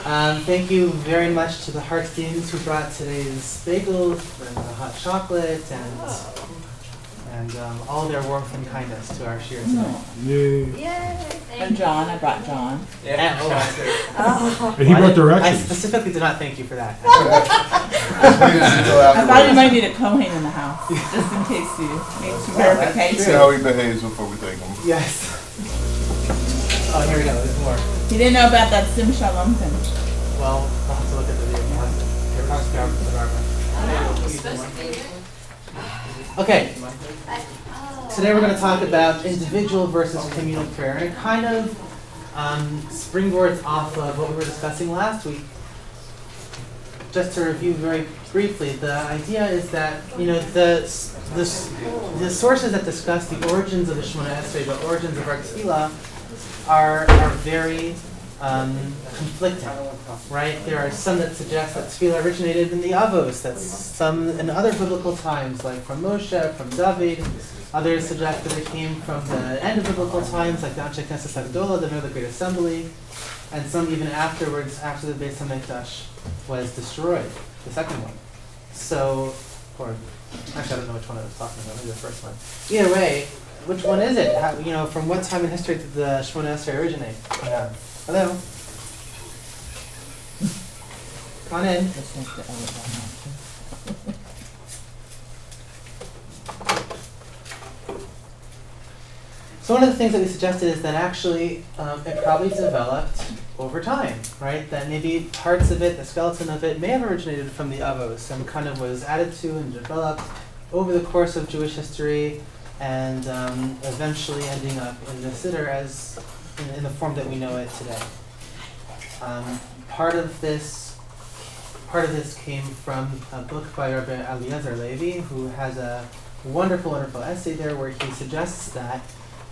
Thank you very much to the Hartsteins who brought today's bagels and the hot chocolate and all their warmth and kindness to our shir today. Yay! And John, I brought John. Yeah. And he brought directions. I specifically did not thank you for that. I thought you might need a Kohen in the house, just in case you need some verification. See how he behaves before we take him. Yes. Oh, here we go. There's more. He didn't know about that Sim Shalom thing. Well, I'll have to look at the video. Okay. Today we're going to talk about individual versus communal prayer, and it kind of springboards off of what we were discussing last week. Just to review very briefly, the idea is that the sources that discuss the origins of the Shemona Esrei, the origins of our tefillah, are very conflicting, right? There are some that suggest that tefillah originated in the Avos, that's some in other biblical times, like from Moshe, from David. Others suggest that it came from the end of biblical times, like the Anshe Knesset Agdola, the Great Assembly, and some even afterwards, after the Beis HaMikdash was destroyed, the second one. So, or actually I don't know which one I was talking about, maybe the first one. Either way, which one is it? How, from what time in history did the Shemona Esrei originate? Hello? Come on in. So one of the things that we suggested is that actually it probably developed over time, right? That maybe parts of it, the skeleton of it, may have originated from the Avos and kind of was added to and developed over the course of Jewish history, and eventually ending up in the Siddur as in the form that we know it today. Part of this came from a book by Rabbi Eliezer Levi, who has a wonderful essay there where he suggests that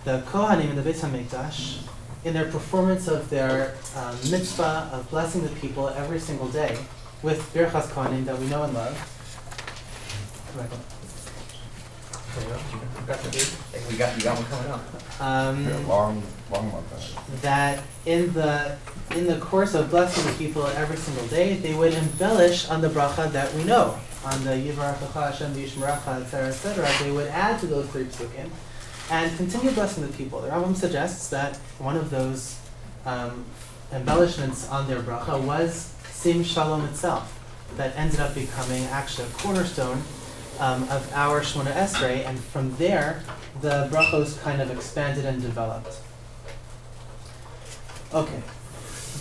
the Kohanim in the Beis HaMikdash, in their performance of their mitzvah of blessing the people every single day with Birchas Kohanim that we know and love. You got one coming up. Long month. That in the course of blessing the people every single day, they would embellish on the bracha that we know, on the Yivarechecha Hashem v'Yishmerecha, etc. They would add to those 3 psukim and continue blessing the people. The Rambam suggests that one of those embellishments on their bracha was Sim Shalom itself, that ended up becoming actually a cornerstone of our Shemona Esrei, and from there, the brachos kind of expanded and developed. Okay,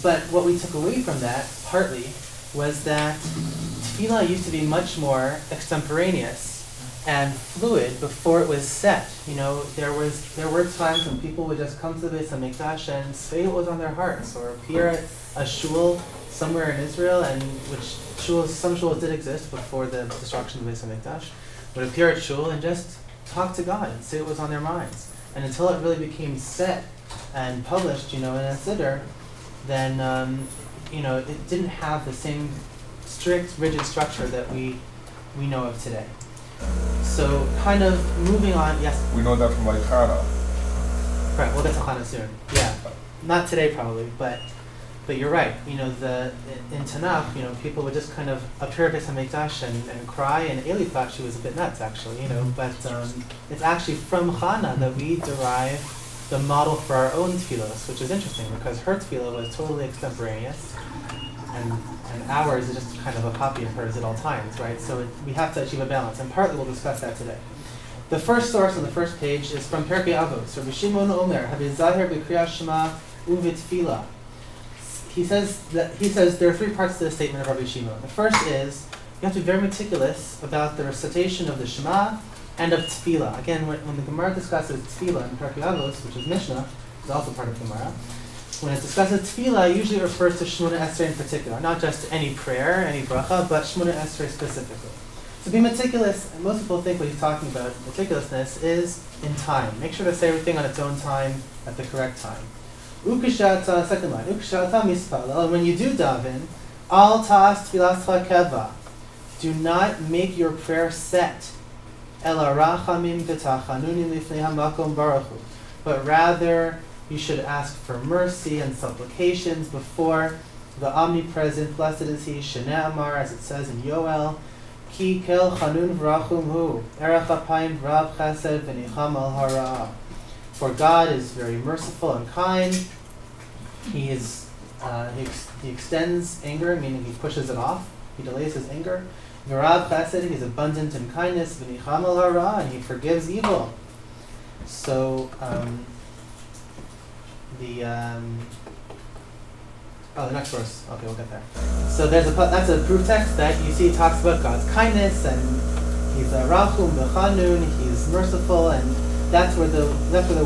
but what we took away from that, partly, was that tefillah used to be much more extemporaneous and fluid before it was set. There were times when people would just come to the Beis HaMikdash and say what was on their hearts, or appear at a shul somewhere in Israel, and some shuls did exist before the destruction of the Beis HaMikdash, would appear at shul and just talk to God and say what was on their minds. And until it really became set and published, in a siddur, then it didn't have the same strict, rigid structure that we know of today. So, kind of moving on. Yes. We know that from like Chana. Correct. We'll get to Chana soon. Yeah, not today probably, but you're right. In Tanakh, people would just kind of appear at Beis HaMikdash and cry, and Eli thought she was a bit nuts, actually. But it's actually from Chana that we derive the model for our own tefillos, which is interesting because her tefillah was totally extemporaneous, and ours is just kind of a copy of hers at all times, right? So we have to achieve a balance, and partly we'll discuss that today. The first source on the first page is from Perkei Avos. Rabbi Shimon Omer, Habizahir b'kriyas Shema uv'tefillah. He says there are 3 parts to the statement of Rabbi Shimon. The first is you have to be very meticulous about the recitation of the Shema and of tefillah. Again, when the Gemara discusses tefillah in Perkei Avos, which is Mishnah, is also part of Gemara, when it discusses tefillah, it usually refers to Shemona Esrei in particular, not just any prayer, any bracha, but Shemona Esrei specifically. So be meticulous, and most people think what he's talking about, meticulousness, is in time. Make sure to say everything on its own time, at the correct time. Ukishata, second line, Ukishata mispalel, when you do daven, al ta'as tfilascha keva, do not make your prayer set, ela rachamim v'tachanunim lifnei hamakom baruch hu, but rather you should ask for mercy and supplications before the omnipresent, blessed is he, Shena Amar, as it says in Yoel, Ki kel chanun v'rachum hu, erech apayim v'rav chesed v'nicham al hara. For God is very merciful and kind. He extends anger, meaning he pushes it off. He delays his anger. V'rav chesed, he is abundant in kindness. V'nicham al hara, and he forgives evil. So the next verse. Okay, we'll get there. So that's a proof text that you see talks about God's kindness, and he's rachum v'chanun, he's merciful, and that's where the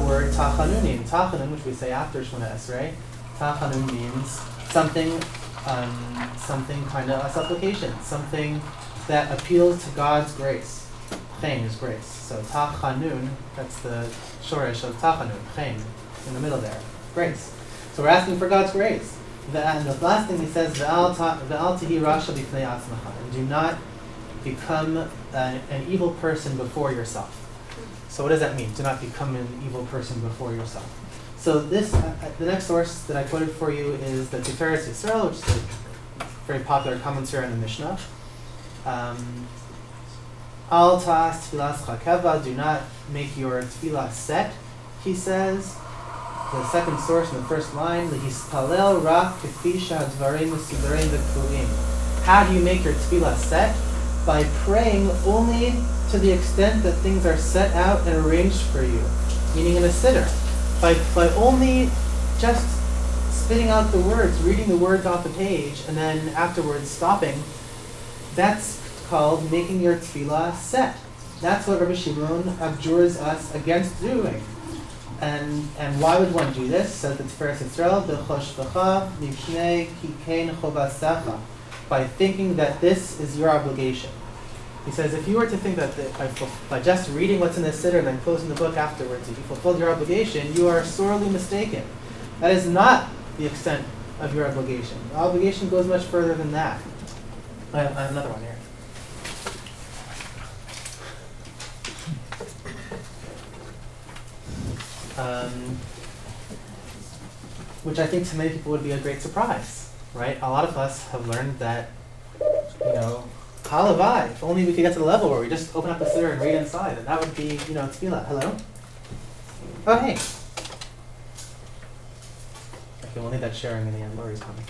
word tachanunim, tachanun, which we say after Shemona Esrei, tachanun means something kind of a supplication, something that appeals to God's grace. Chen is grace. So tachanun, that's the shoresh of tachanun, chen, in the middle there, grace. So we're asking for God's grace. And the last thing he says, Ve'al tihi rasha b'fnei atzmacha, and do not become an evil person before yourself. So what does that mean? Do not become an evil person before yourself. So this, the next source that I quoted for you is the Tiferes Yisrael, which is a very popular commentary on the Mishnah. Al ta'as tfilas chakeva, do not make your tefillah set, he says. The second source in the first line, Lehispalel rak kefi shehadvarim mesudarim v'kvuim. How do you make your tefillah set? By praying only to the extent that things are set out and arranged for you, meaning in a siddur. By only just spitting out the words, reading the words off the page, and then afterwards stopping, that's called making your tefillah set. That's what Rabbi Shimon abjures us against doing. And why would one do this? Says the Tiferes Yisrael, "B'choshvecha mipnei kikein chovasecha," by thinking that this is your obligation. He says, if you were to think that by just reading what's in the siddur and then closing the book afterwards, if you fulfilled your obligation, you are sorely mistaken. That is not the extent of your obligation. The obligation goes much further than that. I have another one here. Which I think to many people would be a great surprise, right? A lot of us have learned that, halavai, if only we could get to the level where we just open up the siddur and read inside, and that would be, tefillah. Hello? Oh, hey. Okay, we'll need that sharing in the end. Lori's coming.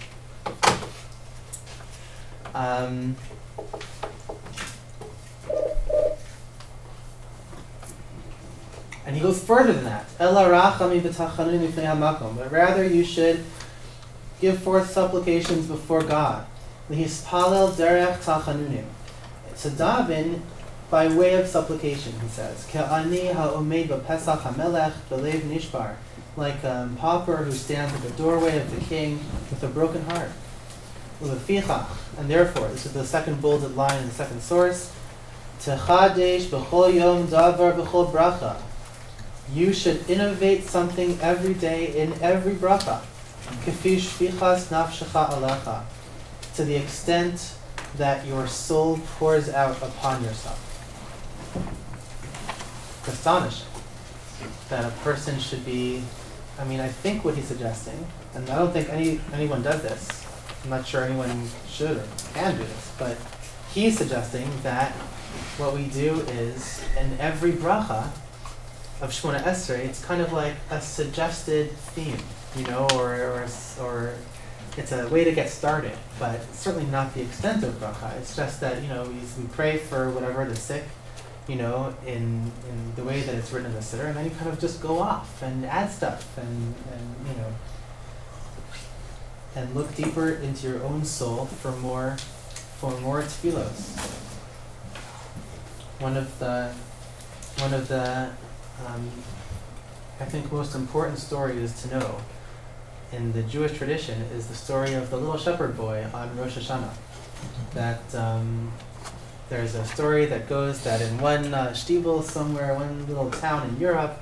And he goes further than that. But rather you should give forth supplications before God. To daven by way of supplication, he says. Like a pauper who stands at the doorway of the king with a broken heart. And therefore, this is the second bolded line in the second source. You should innovate something every day in every bracha, to the extent that your soul pours out upon yourself. It's astonishing that a person should be, I think what he's suggesting, and I don't think anyone does this, I'm not sure anyone should or can do this, but he's suggesting that what we do is, in every bracha of Shemona Esrei, it's kind of like a suggested theme, or it's a way to get started, but it's certainly not the extent of bracha. It's just that, we pray for whatever, the sick, in the way that it's written in the siddur, and then you kind of just go off and add stuff and look deeper into your own soul for more tefillos. One of the I think most important stories to know in the Jewish tradition is the story of the little shepherd boy on Rosh Hashanah. That there's a story that goes that in one shtivel somewhere, one little town in Europe,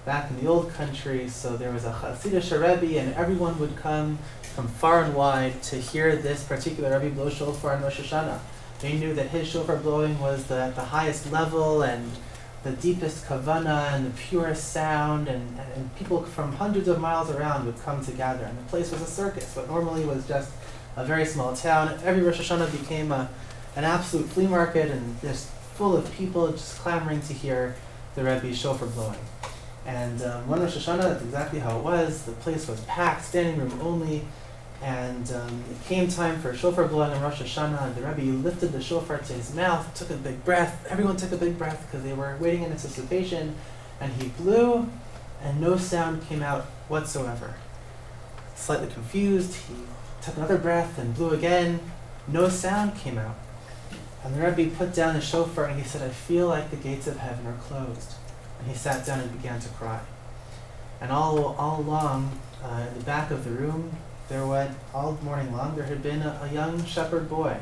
back in the old country, so there was a Hasidic Rebbe, and everyone would come from far and wide to hear this particular Rebbe blow shofar on Rosh Hashanah. They knew that his shofar blowing was at the highest level, and the deepest kavana and the purest sound, and people from hundreds of miles around would come to gather. And the place was a circus. What normally was just a very small town, every Rosh Hashanah became an absolute flea market, and just full of people just clamoring to hear the Rebbe's shofar blowing. And one Rosh Hashanah, that's exactly how it was. The place was packed, standing room only. And it came time for shofar blowing on Rosh Hashanah, and the Rebbe lifted the shofar to his mouth, took a big breath. Everyone took a big breath because they were waiting in anticipation. And he blew, and no sound came out whatsoever. Slightly confused, he took another breath and blew again. No sound came out. And the Rebbe put down the shofar and he said, "I feel like the gates of heaven are closed." And he sat down and began to cry. And all along, in the back of the room, all morning long, there had been a young shepherd boy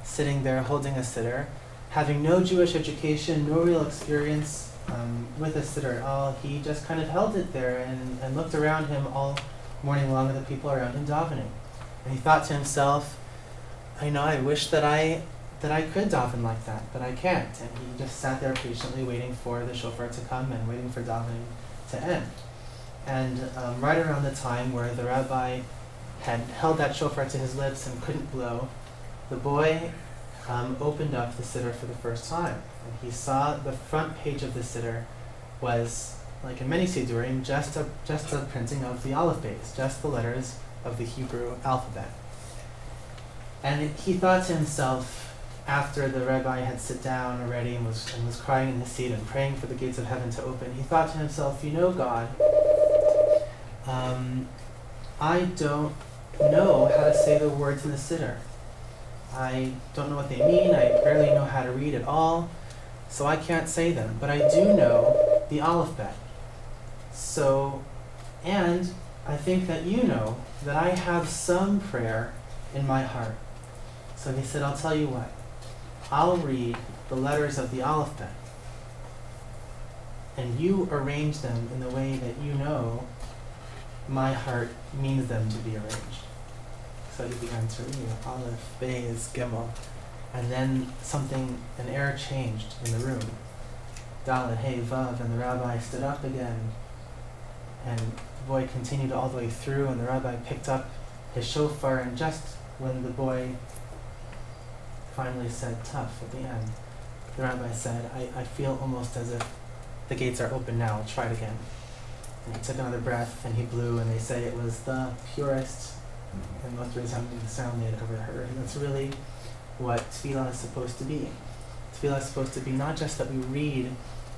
sitting there holding a siddur, having no Jewish education, no real experience with a siddur at all. He just kind of held it there and looked around him all morning long at the people around him davening. And he thought to himself, I wish that I could daven like that, but I can't. And he just sat there patiently waiting for the shofar to come and waiting for davening to end. And right around the time where the rabbi had held that shofar to his lips and couldn't blow, the boy opened up the siddur for the first time. And he saw the front page of the siddur was, like in many siddurim, just a printing of the aleph beis, just the letters of the Hebrew alphabet. And he thought to himself, after the rabbi had sit down already and was crying in his seat and praying for the gates of heaven to open, he thought to himself, God, I don't know how to say the words in the siddur. I don't know what they mean. I barely know how to read at all, so I can't say them. But I do know the aleph bet. So, and I think that you know that I have some prayer in my heart. So he said, I'll tell you what. I'll read the letters of the aleph bet, and you arrange them in the way that you know my heart means them to be arranged. So he began to read aleph, beis, gimel, and then an air changed in the room. Dalet, hey, vav, and the rabbi stood up again, and the boy continued all the way through, and the rabbi picked up his shofar, and just when the boy finally said tough at the end, the rabbi said, I feel almost as if the gates are open now, I'll try it again. And he took another breath and he blew, and they say it was the purest and most resounding sound they had ever heard. And that's really what tefillah is supposed to be. Tefillah is supposed to be not just that we read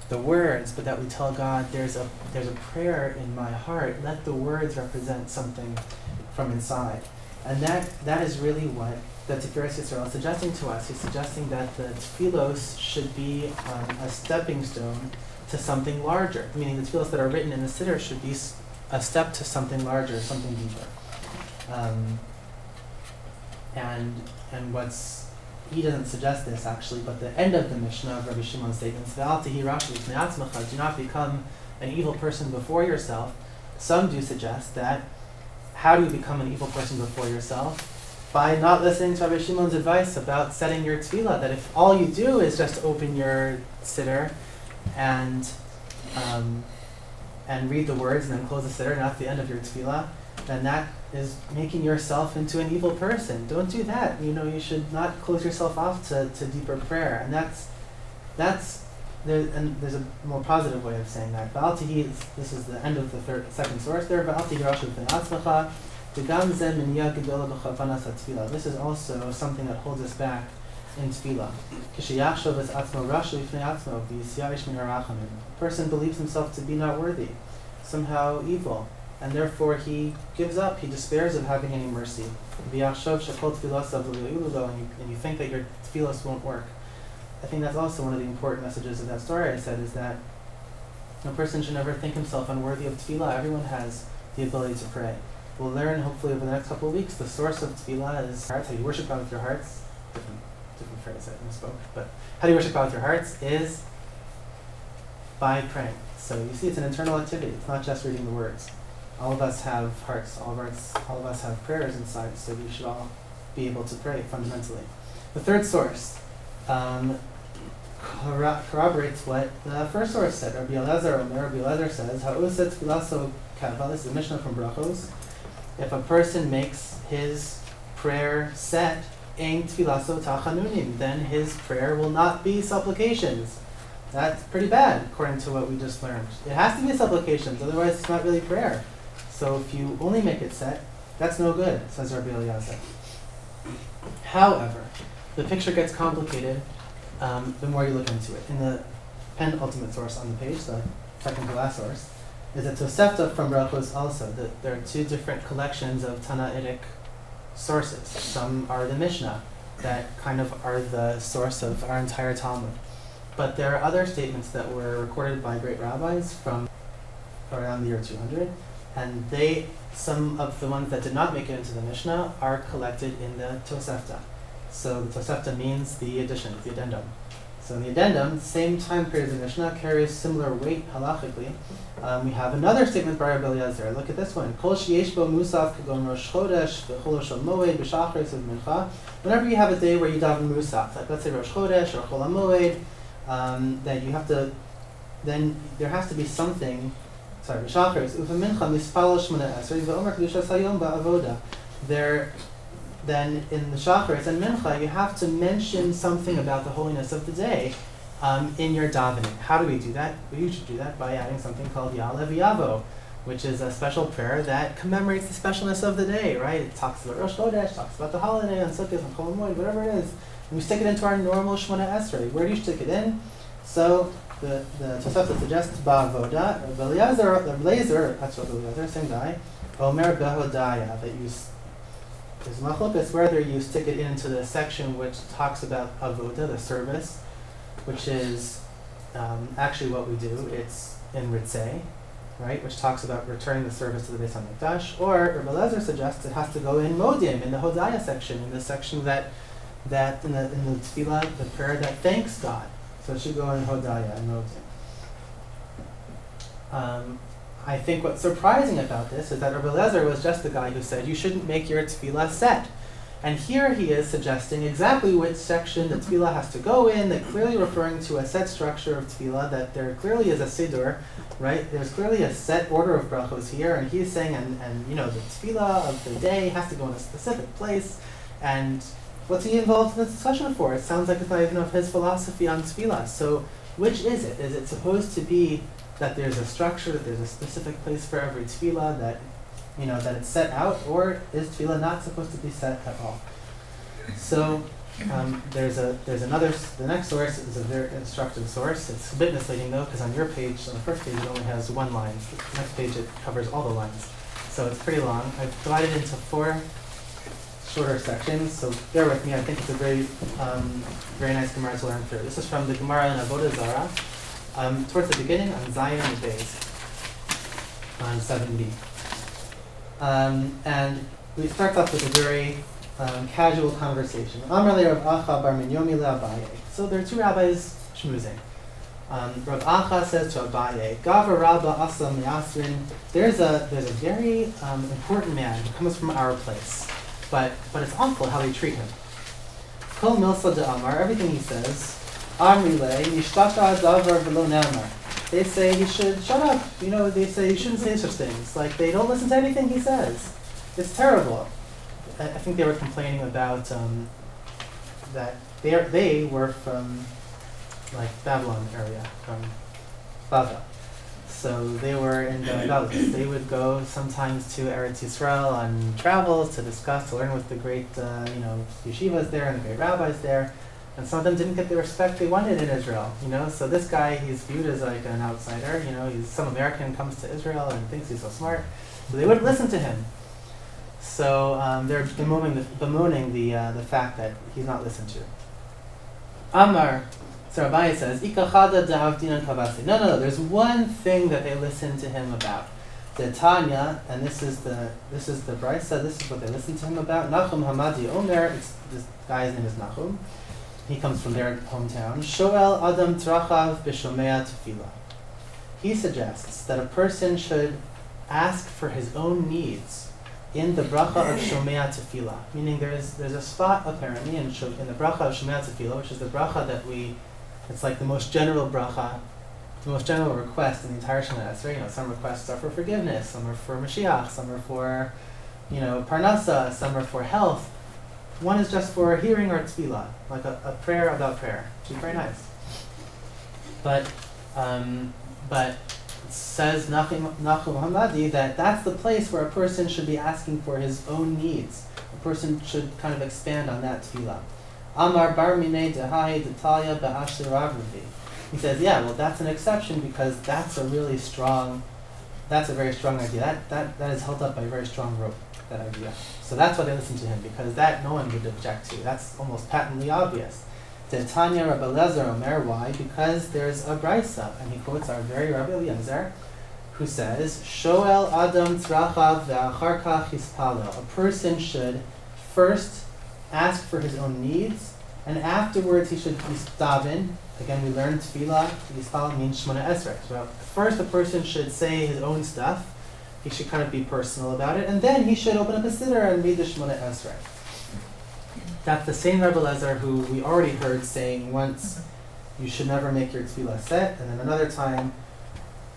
the words, but that we tell God, there's a prayer in my heart. Let the words represent something from inside. And that is really what the Tiferes Yisrael is suggesting to us. He's suggesting that the tefillos should be a stepping stone to something larger. Meaning the tefillos that are written in the siddur should be a step to something larger, something deeper. And he doesn't suggest this actually, but the end of the Mishnah of Rabbi Shimon's statements, Ve'al tehi rasha b'fnei atzmecha, do not become an evil person before yourself. Some do suggest that, how do you become an evil person before yourself? By not listening to Rabbi Shimon's advice about setting your tefillah, that if all you do is just open your siddur and read the words and then close the siddur, and that's the end of your tefillah, then that is making yourself into an evil person. Don't do that. You should not close yourself off to deeper prayer. And there's a more positive way of saying that. This is the end of the second source there. This is also something that holds us back in tefillah. A person believes himself to be not worthy, somehow evil, and therefore he gives up, he despairs of having any mercy. And you think that your tefillos won't work. I think that's also one of the important messages of that story I said, is that a person should never think himself unworthy of tefillah. Everyone has the ability to pray. We'll learn, hopefully, over the next couple of weeks, the source of tefillah is hearts. How you worship God with your hearts. Different phrase, I misspoke. But how do you worship God with your hearts is by praying. So you see, it's an internal activity. It's not just reading the words. All of us have hearts. All of us have prayers inside. So we should all be able to pray fundamentally. The third source corroborates what the first source said. Rabbi Elazar says, "Ha'uset tfilaso kava." This is a Mishnah from Brachos. If a person makes his prayer set, ein tfilaso tachanunim, then his prayer will not be supplications. That's pretty bad, according to what we just learned. It has to be supplications, otherwise it's not really prayer. So if you only make it set, that's no good, says Rabbi Eliezer. However, the picture gets complicated the more you look into it. In the penultimate source on the page, the second to last source, is a Tosefta from Brachos also. There are two different collections of Tanaitic sources. Some are the Mishnah, that kind of are the source of our entire Talmud. But there are other statements that were recorded by great rabbis from around the year 200, and some of the ones that did not make it into the Mishnah are collected in the Tosefta. So the Tosefta means the addition, the addendum. So in the addendum, same time period as the Mishnah, carries similar weight halachically. We have another statement by Rabbi Eliezer. Look at this one. Kol sheyesh bo musaf kagon rosh chodesh v'chol shel moed b'shachris of mincha. Whenever you have a day where you daven musaf, like let's say Rosh Chodesh or Chol HaMoed, that you have to, then there has to be something. Sorry, b'shachris uva mincha mispal shmona esrei v'omer kedushas hayom ba'avoda. There. Then in the Shacharis and Mincha, you have to mention something about the holiness of the day in your davening. How do we do that? We usually do that by adding something called Ya'aleh V'Yavo, which is a special prayer that commemorates the specialness of the day, right? It talks about Rosh Chodesh, talks about the holiday, on Sukkot, on Chol HaMoed, whatever it is. And we stick it into our normal Shemona Esrei. Where do you stick it in? So the Tosefta suggests Ba'avoda. The Blazer, that's what the Blazer, same guy, Omer Behodaya, that you there's machlokas whether you stick it into the section which talks about avoda, the service, which is actually what we do. It's in Ritzei, right, which talks about returning the service to the Beis HaMikdash. Or Rabbi Eliezer suggests it has to go in Modim, in the Hodaya section, in the section that in the Tefillah, the prayer that thanks God. So it should go in Hodaya and Modim. I think what's surprising about this is that Rabbi Eliezer was just the guy who said you shouldn't make your tefillah set. And here he is suggesting exactly which section the tefillah has to go in, that clearly referring to a set structure of tefillah, that there clearly is a siddur, right? There's clearly a set order of brachos here, and he's saying, and you know, the tefillah of the day has to go in a specific place, and what's he involved in this discussion for? It sounds like it's not even of his philosophy on tefillah. So which is it? Is it supposed to be that there's a structure, that there's a specific place for every tefillah, that that it's set out, or is tefillah not supposed to be set at all? So there's another. The next source is a very instructive source. It's a bit misleading though, because on your page, on the first page, it only has one line. The next page it covers all the lines, so it's pretty long. I've divided it into 4 shorter sections. So bear with me. I think it's a very nice Gemara to learn through. This is from the Gemara in Avodah Zarah. Towards the beginning, on Zion and Beis, on 7b. And we start off with a very casual conversation. Amar le Rav Acha bar Minyomi le Abaye. So there are 2 rabbis schmoozing. Rav Acha says to Abaye, Gava Rabba Asa Miasrin. There's a very important man who comes from our place, but it's awful how they treat him. Kol Milsa de Amar, everything he says. They say he should shut up. They say he shouldn't say such things. Like, they don't listen to anything he says. It's terrible. I think they were complaining about that they were from like Babylon area, from Bava. So they were in the Galus. They would go sometimes to Eretz Yisrael on travels to discuss, to learn with the great yeshivas there and the great rabbis there. And some of them didn't get the respect they wanted in Israel, So this guy, he's viewed as like an outsider, He's some American comes to Israel and thinks he's so smart. So they wouldn't listen to him. So they're bemoaning the fact that he's not listened to. Amar, so Abaye says, Ikachada da'avdinan kavasi. No, there's one thing that they listen to him about. The Tanya, and this is the Brisa, this is what they listen to him about. Nachum Hamadi Omer, this guy's name is Nachum. He comes from their hometown. Shoel Adam Trachav B'Shomea Tefillah. He suggests that a person should ask for his own needs in the bracha of Shomea Tefillah. Meaning there's a spot apparently in the bracha of Shomea Tefillah, which is the bracha that we It's like the most general bracha, the most general request in the entire Shemona Esrei. Some requests are for forgiveness, some are for Mashiach, some are for, Parnasa, some are for health. One is just for hearing or tefillah, like a prayer about prayer, which is very nice. But it says Nachum Hamadi that that's the place where a person should be asking for his own needs. A person should kind of expand on that tefillah. Amar bar minei dehai detalya be'ashir avrivi. He says, yeah, well, that's an exception because that's a very strong idea. That is held up by a very strong rope, that idea. So that's why they listen to him, because that no one would object to. That's almost patently obvious. The Tanya Rabbi Eliezer Omer, why? Because there's a brisa, and he quotes our very Rabbi Eliezer, who says, Shoel Adam tzrachav ve'achar kach yispalel. A person should first ask for his own needs, and afterwards he should daven. Again, we learned tefillah, yispalel means Shemona Esrei. So first a person should say his own stuff, he should kind of be personal about it, and then he should open up a siddur and read the Shemona Esrei. That's the same Rebbe Lezer who we already heard saying once, you should never make your tefillah set, and then another time,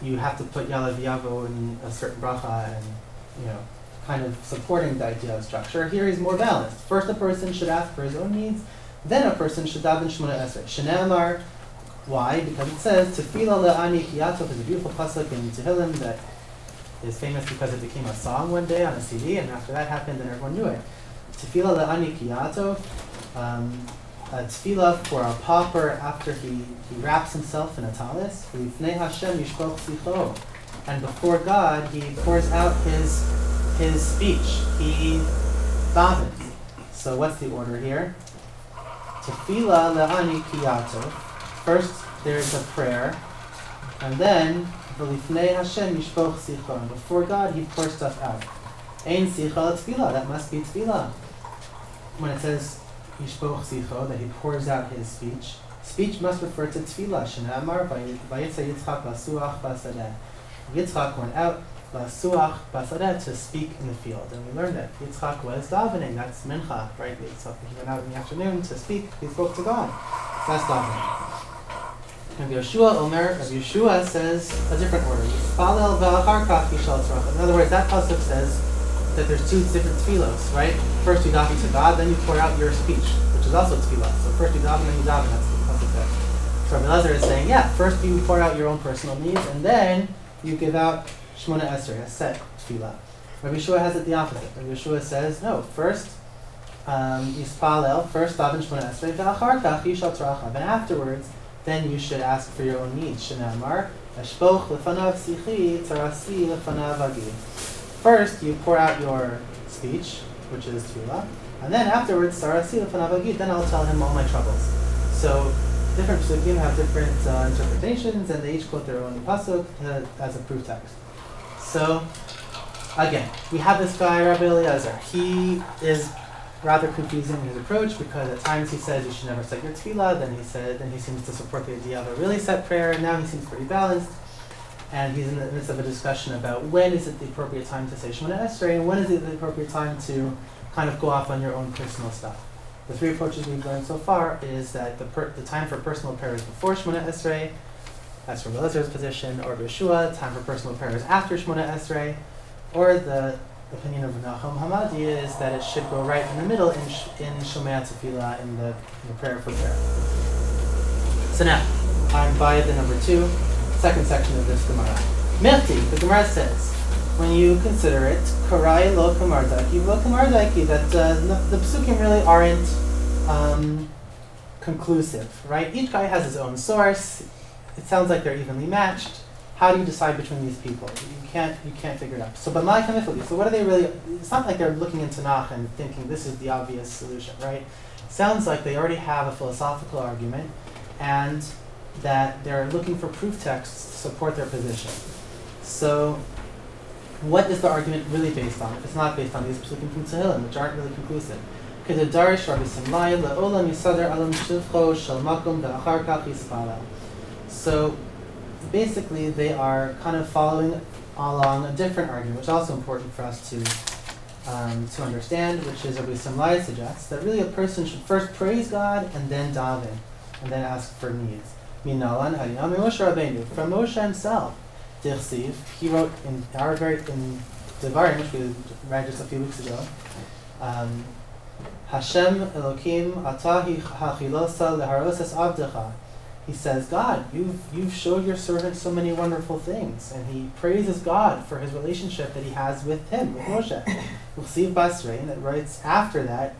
you have to put Yalav Yavo in a certain bracha, and kind of supporting the idea of structure. Here he's more balanced. First a person should ask for his own needs, then a person should daven Shemona Esrei. Shnei Amar, why? Because it says, Tefillah le'ani kiyatov is a beautiful pasuk in Tehillim that is famous because it became a song one day on a CD, and after that happened, then everyone knew it. Tefillah le'ani kiyatov, a tefillah for a pauper after he wraps himself in a talis. Lifnei Hashem yishpoch sicho, and before God he pours out his speech. He davens. So what's the order here? Tefillah le'ani kiyatov. First there's a prayer, and then V'lifnei Hashem yishpoch sicho, and before God he pours stuff out. Ein sicha tefillah, that must be tefillah. When it says yishpoch sicho, that he pours out his speech must refer to tefillah. Shnei Amar vayitza Yitzchak lasuach basadeh. Yitzchak went out lasuach basadeh to speak in the field, and we learned that Yitzchak was davening. That's mincha, right? So he went out in the afternoon to speak. He spoke to God. So that's davening. Rabbi Yeshua says a different order. Yispalel ve'achar kach yishal tzrach. In other words, that pasuk says that there's two different tefillos, right? First you daven to God, then you pour out your speech, which is also tefillah. So first you daven, then you daven. That's what the pasuk says. So Rabbi Eliezer is saying, yeah, first you pour out your own personal needs, and then you give out Shemona Esrei, a set tefillah. Rabbi Yeshua has it the opposite. Rabbi Yeshua says, no, first Yispalel, first daven Shemona Esrei, ve'achar kach yishal tzrach, and afterwards then you should ask for your own needs. Shnei Amar, Eshpoch lefanav sichi, tzarasi lefanav agi. First, you pour out your speech, which is tefillah, and then afterwards, tzarasi lefanav agi, then I'll tell him all my troubles. So, different psukim have different interpretations, and they each quote their own pasuk as a proof text. So, again, we have this guy, Rabbi Eliezer. He is rather confusing in his approach, because at times he says you should never set your tefillah, then he seems to support the idea of a really set prayer, and now he seems pretty balanced, and he's in the midst of a discussion about when is it the appropriate time to say Shemona Esrei, and when is it the appropriate time to kind of go off on your own personal stuff. The three approaches we've learned so far is that the time for personal prayer is before Shemona Esrei, that's Rabbi Eliezer position, or Yeshua, time for personal prayer is after Shemona Esrei, or the opinion of Nachum Hamadi is that it should go right in the middle in Shomea Tefillah, in the prayer for prayer. So now, I'm by the number 2, second section of this Gemara. Mirti, the Gemara says, when you consider it, Karai lo kamar daiki, that the psukim really aren't conclusive, right? Each guy has his own source. It sounds like they're evenly matched. How do you decide between these people? You can't figure it out. So, but so what are they really? It's not like they're looking in Tanakh and thinking this is the obvious solution, right? It sounds like they already have a philosophical argument, and that they're looking for proof texts to support their position. So, what is the argument really based on? If it's not based on these psukim from Tehillim, which aren't really conclusive. So, basically, they are kind of following along a different argument, which is also important for us to understand, which is Rabbi Simlai suggests that really a person should first praise God and then daven, and then ask for needs. Minalan Hadinam Moshe Rabbeinu. From Moshe himself, Dichsiv, he wrote in Devarim, which we read just a few weeks ago, Hashem Elokim Atahi Hachilosa Leharosas Avdecha. He says, God, you've showed your servant so many wonderful things, and he praises God for his relationship that he has with him, with Moshe. Uchsiv Basrein, that writes after that,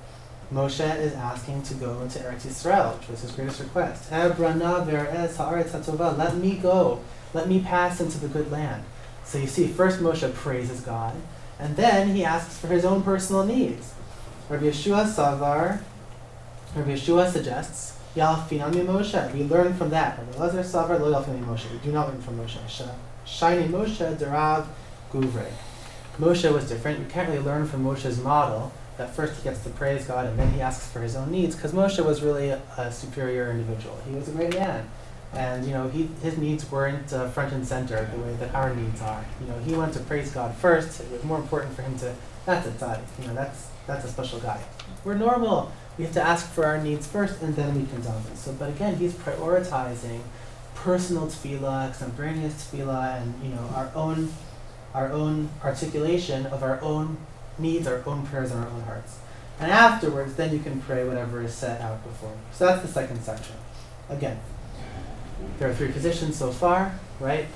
Moshe is asking to go into Eretz Yisrael, which was his greatest request. Ebrana ve'eretz ha'aretz hatova, let me go, let me pass into the good land. So you see, first Moshe praises God, and then he asks for his own personal needs. Rabbi Yeshua suggests, Yalfinami Moshe. We learn from that. Rabbi Elazar Savar lo Yalfinami Moshe. We do not learn from Moshe. Shiny Moshe derav guvre. Moshe was different. You can't really learn from Moshe's model that first he gets to praise God and then he asks for his own needs, because Moshe was really a superior individual. He was a great man. And his needs weren't front and center the way that our needs are. He wanted to praise God first. It was more important for him to, that's a tzaddik. That's a special guy. We're normal. We have to ask for our needs first, and then we can daven. So, but again, he's prioritizing personal tefillah, extemporaneous tefillah, and our own articulation of our own needs, our own prayers in our own hearts. And afterwards, then you can pray whatever is set out before you. So that's the second section. Again, there are three positions so far, right?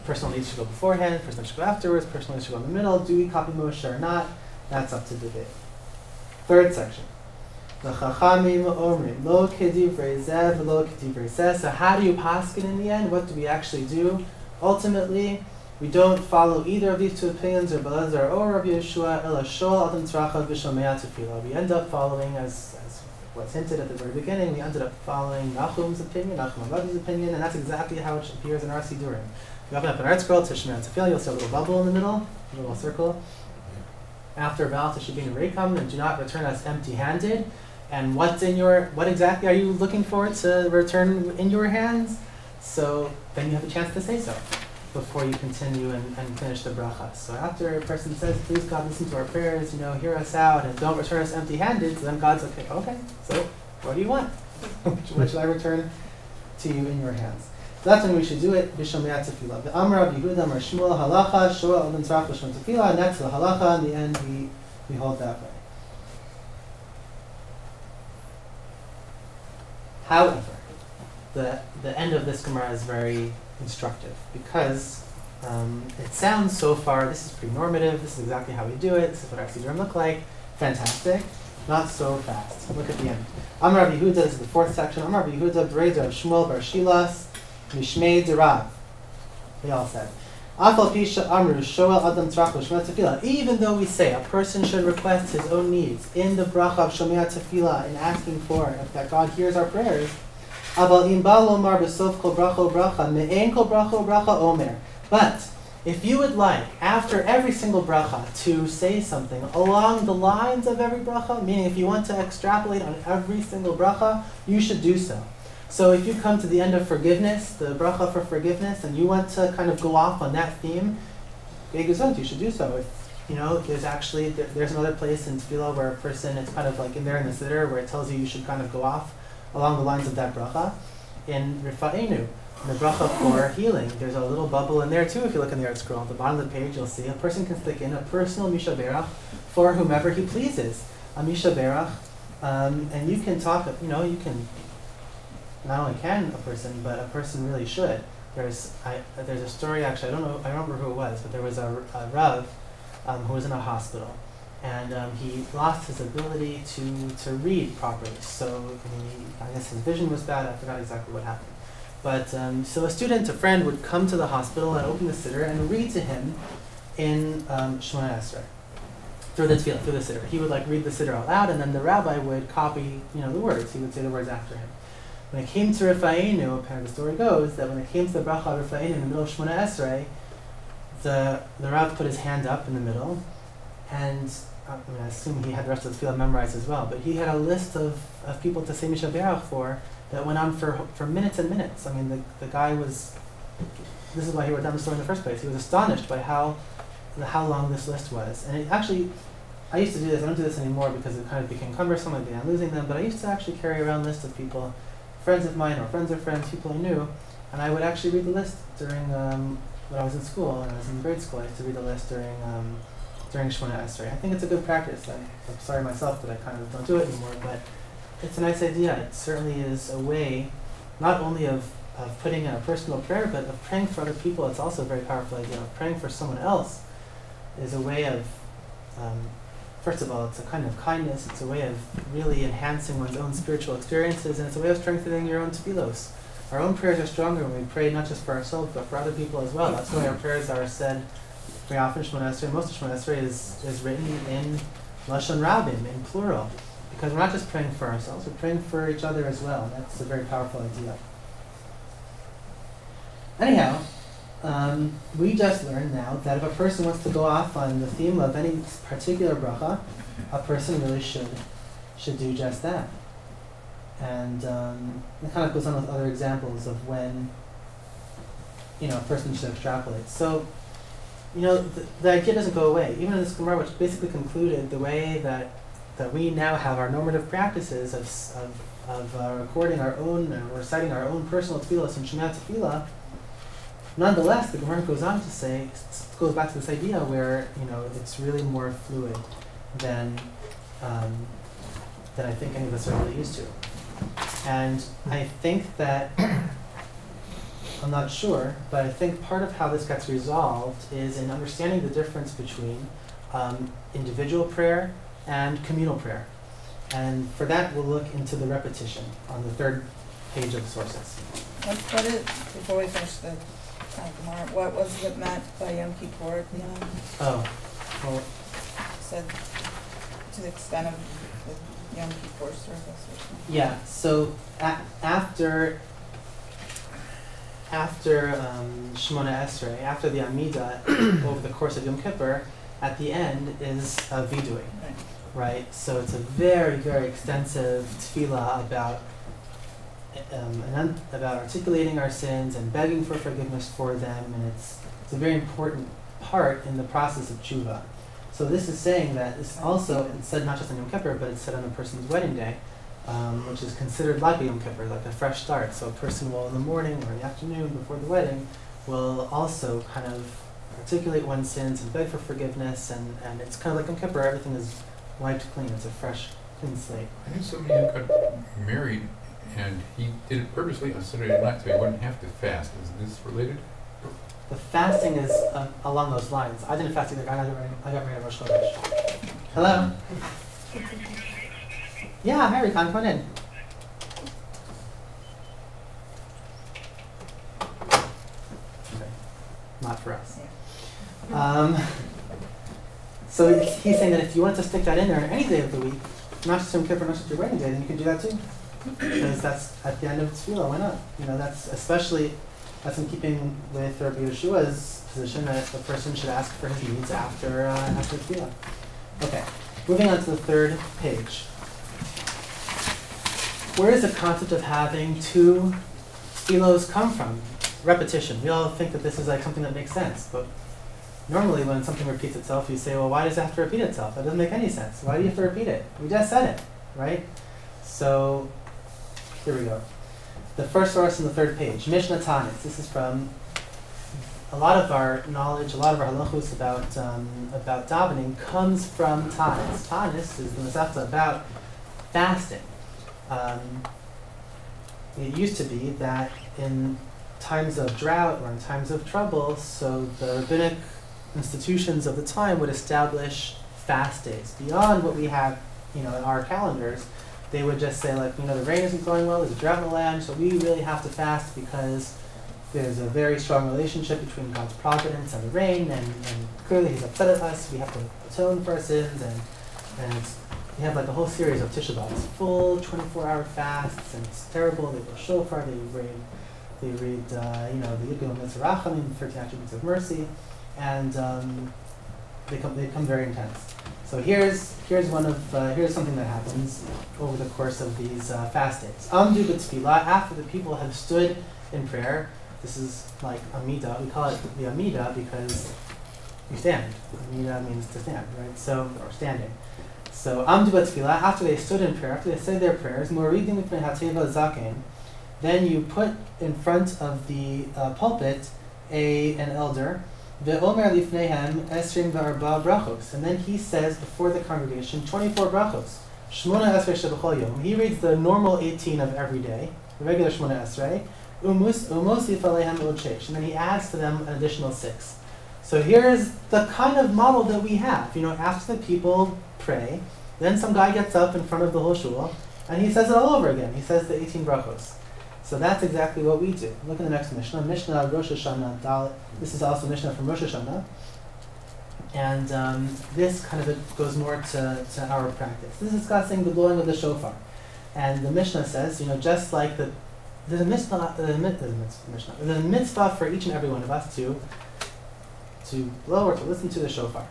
Personal needs should go beforehand, personal needs should go afterwards, personal needs should go in the middle. Do we copy Moshe or not? That's up to debate. Third section. The Chachamim Omrim, Lo Kedivrei Zeh v'lo Kedivrei Seh. So how do you paskin in the end? What do we actually do? Ultimately, we don't follow either of these two opinions, or Belazar or Rabbi Yeshua, Ela Shol Adam Tzrachad v'Shomea Tefillah. We end up following, as what's hinted at the very beginning, we ended up following Nachum's opinion, Nachum Avadi's opinion, and that's exactly how it appears in our Sidurim. If you open up an art scroll to Shomea Tefillah, you'll see a little bubble in the middle, a little circle. After Val Teshuvin Reikam, and do not return us empty-handed. And what exactly are you looking for to return in your hands? So then you have a chance to say so before you continue and finish the bracha. So after a person says, please God, listen to our prayers, hear us out, and don't return us empty-handed, so then God's okay, so what do you want? What should I return to you in your hands? So that's when we should do it, B'Shomea Tefillah. V'amar Rav Yehuda Mar Shmuel halacha, Shoel Adam Tzrach B'Shomea Tefillah, and that's the halacha. In the end, we hold that way. However, the end of this Gemara is very instructive, because it sounds so far, this is pretty normative, this is exactly how we do it, this is what our Sidurim look like, fantastic, not so fast. Look at the end. Amar Rav Yehuda, this is the fourth section, Amar Rav Yehuda, Bereid Rav Shmuel Bar Shilas, Mishmei Derav. We all said. Even though we say a person should request his own needs in the bracha of Shomea Tefillah, in asking for that God hears our prayers, but if you would like, after every single bracha, to say something along the lines of every bracha, meaning if you want to extrapolate on every single bracha, you should do so. So if you come to the end of forgiveness, the bracha for forgiveness, and you want to kind of go off on that theme, you should do so. If, there's another place in Tefillah where a person, it's kind of like in there in the Siddur, where it tells you should kind of go off along the lines of that bracha. In Rifa'enu, in the bracha for healing, there's a little bubble in there too. If you look in the art scroll, at the bottom of the page, you'll see a person can stick in a personal Misha Berach for whomever he pleases. A Misha Berach, and you can talk, you can, not only can a person, but a person really should. There's a story, actually, I don't remember who it was, but there was a Rav who was in a hospital, and he lost his ability to read properly. So I guess his vision was bad. I forgot exactly what happened. But so a friend would come to the hospital and open the Siddur and read to him in Shemona Esrei through the Tefillah, through the Siddur. He would read the Siddur out loud, and then the rabbi would copy the words. He would say the words after him. When it came to Rifa'enu, apparently the story goes that when it came to the bracha of Rifa'enu in the middle of Shemona Esrei, the Rav put his hand up in the middle, and I assume he had the rest of the tefillah memorized as well, but he had a list of people to say Misha Berach for that went on for minutes and minutes. The guy was, this is why he wrote down the story in the first place. He was astonished by how long this list was. And it actually, I used to do this, I don't do this anymore because it kind of became cumbersome, I'm losing them, but I used to actually carry around lists of people friends of mine or friends of friends, people I knew, and I would actually read the list during when I was in school, when I was in grade school. I used to read the list during Shemona Esrei. I think it's a good practice. I'm sorry myself that I kind of don't do it anymore, but it's a nice idea. It certainly is a way, not only of putting in a personal prayer, but of praying for other people. It's also a very powerful idea. Of praying for someone else is a way of, first of all, it's a kind of kindness. It's a way of really enhancing one's own spiritual experiences, and it's a way of strengthening your own tefillos. Our own prayers are stronger when we pray not just for ourselves, but for other people as well. That's why our prayers are said very often. Shemona Esrei, most of Shemona Esrei is written in Lashon Rabim, in plural, because we're not just praying for ourselves, we're praying for each other as well. That's a very powerful idea. Anyhow, we just learned now that if a person wants to go off on the theme of any particular bracha, a person really should do just that. And it kind of goes on with other examples of when, a person should extrapolate. So, the idea doesn't go away. Even in this Gemara, which basically concluded the way that we now have our normative practices of recording our own and reciting our own personal tefillos and Shema Tefillah. Nonetheless, the Gemara goes on to say, goes back to this idea where it's really more fluid than I think any of us are really used to. And I think that, I'm not sure, but I think part of how this gets resolved is in understanding the difference between individual prayer and communal prayer. And for that, we'll look into the repetition on the third page of the sources. What is, before we finish the Gemara, what was it meant by Yom Kippur at the end? Oh, well. Said to the extent of the Yom Kippur service or something. Yeah, so after Shemona Esrei, after the Amidah, over the course of Yom Kippur, at the end is Vidui, right? So it's a very, very extensive tefillah about articulating our sins and begging for forgiveness for them, and it's a very important part in the process of tshuva. So this is saying that it's said not just on Yom Kippur, but it's said on a person's wedding day, which is considered like a Yom Kippur, like a fresh start. So a person will, in the morning or in the afternoon before the wedding, will also kind of articulate one's sins and beg for forgiveness, and it's kind of like Yom Kippur, everything is wiped clean. It's a fresh, clean slate. I knew somebody who got married and he did it purposely on Saturday night so he wouldn't have to fast. Is this related? The fasting is along those lines. I didn't fast either. I got married on Rosh Chodesh. Hello? Yeah, Harry, come on in. Okay. Not for us. So he's saying that if you want to stick that in there on any day of the week, not just Yom Kippur, not just your wedding day, then you can do that too. Because that's at the end of tefillah. Why not? That's in keeping with Rabbi Yeshua's position that the person should ask for his needs after tefillah. Okay, moving on to the third page. Where does the concept of having two tefillos come from? Repetition. We all think that this is like something that makes sense, but normally when something repeats itself, you say, well, why does it have to repeat itself? That doesn't make any sense. Why do you have to repeat it? We just said it, right? So, here we go. The first source on the third page, Mishnah Tanis. This is from a lot of our knowledge, a lot of our halachos about davening comes from Tanis. Tanis is the Masechta about fasting. It used to be that in times of drought or in times of trouble, so the rabbinic institutions of the time would establish fast days beyond what we have, in our calendars. They would just say, the rain isn't going well, there's a drought in the land, so we really have to fast because there's a very strong relationship between God's providence and the rain, and clearly He's upset at us, we have to atone for our sins, and we have a whole series of Tisha B'Av, full 24-hour fasts, and it's terrible. They go shofar, they read the Yigdal Mitzrachamim, 13 attributes of mercy, and they become very intense. So here's something that happens over the course of these fast days. Amdu b'tefillah, after the people have stood in prayer. This is like Amidah. We call it the Amidah because you stand. Amidah means to stand, right? So, or standing. So Amdu b'tefillah, after they stood in prayer, after they said their prayers, Moridim mipnei hateva zaken, then you put in front of the pulpit an elder, ve'omer lifnehem esrim v'arba brachos, and then he says before the congregation 24 brachos. Shmona esrei shebechol yom. He reads the normal 18 of every day, the regular Shmona esrei, umosif alehem od sheish, and then he adds to them an additional 6. So here's the kind of model that we have. After the people pray, then some guy gets up in front of the whole shul, and he says it all over again. He says the 18 brachos. So that's exactly what we do. Look at the next Mishnah. Mishnah Rosh Hashanah Dalet. This is also Mishnah from Rosh Hashanah. And this kind of goes more to our practice. This is discussing the blowing of the shofar. And the Mishnah says, just like there's a mitzvah for each and every one of us to blow or to listen to the shofar.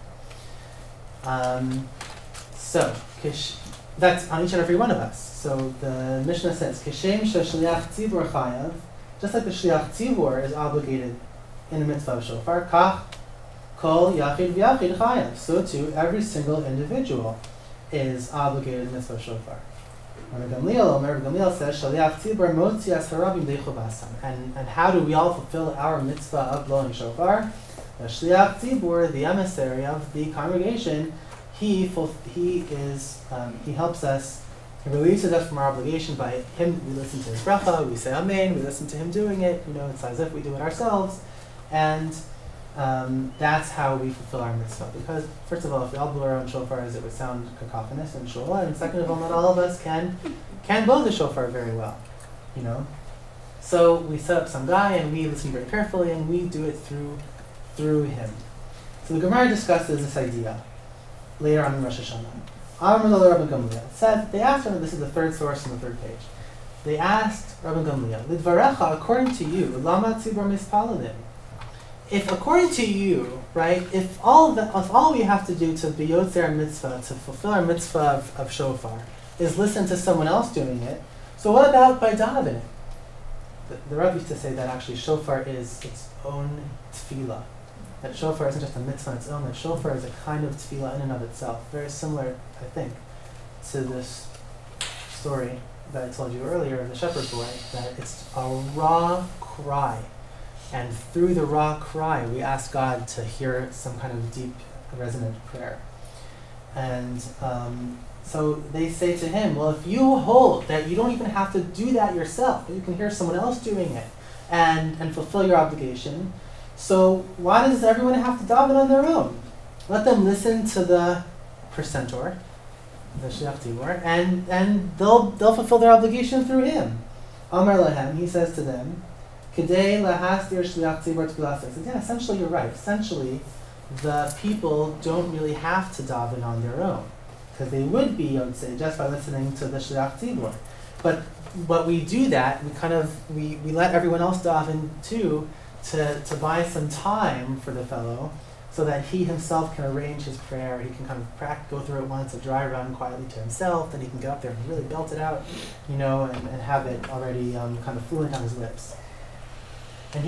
That's on each and every one of us. So the Mishnah says, Kishem sheshliach tzibur chayav, just like the shliach tzibur is obligated in the mitzvah of shofar, kach kol yachid v'yachid chayav. So too, every single individual is obligated in the mitzvah of shofar. Rabbi Gamliel says, shliach tzibur motzi as harabim deichu basam. And how do we all fulfill our mitzvah of blowing shofar? The shliach tzibur, the emissary of the congregation, he helps us, he releases us from our obligation by him. We listen to his bracha, we say amen, we listen to him doing it, it's as if we do it ourselves, and that's how we fulfill our mitzvah. Because first of all, if we all blow our own shofars, it would sound cacophonous and shul, and second of all, not all of us can blow the shofar very well, So we set up some guy and we listen very carefully and we do it through him. So the Gemara discusses this idea later on in Rosh Hashanah. Rabbi Gamliel said, they asked him, this is the third source on the third page. They asked Rabbi Gamliel, Lidvarecha, according to you, lama tzibur mispalalim. If according to you, right, if all we have to do to be yotzer mitzvah, to fulfill our mitzvah of shofar, is listen to someone else doing it, so what about by davening? The Rebbe used to say that actually shofar is its own tefillah. That shofar isn't just a mitzvah on its own, that shofar is a kind of tefillah in and of itself. Very similar, I think, to this story that I told you earlier of the shepherd boy, that it's a raw cry. And through the raw cry, we ask God to hear some kind of deep, resonant prayer. And so they say to him, well, if you hold that you don't even have to do that yourself, but you can hear someone else doing it and fulfill your obligation, so why does everyone have to daven on their own? Let them listen to the precentor, the shliach tzibur, and they'll fulfill their obligation through him. Amar lahem, he says to them, Kedei lahastir shliach tzibur tefillah. He says, yeah, essentially you're right. Essentially, the people don't really have to daven on their own, because they would be, I would say, just by listening to the shliach tzibur. But we do that. We let everyone else daven too, to buy some time for the fellow, so that he himself can arrange his prayer. He can kind of go through it once, a dry run quietly to himself. Then he can get up there and really belt it out, and have it already kind of fluent on his lips. And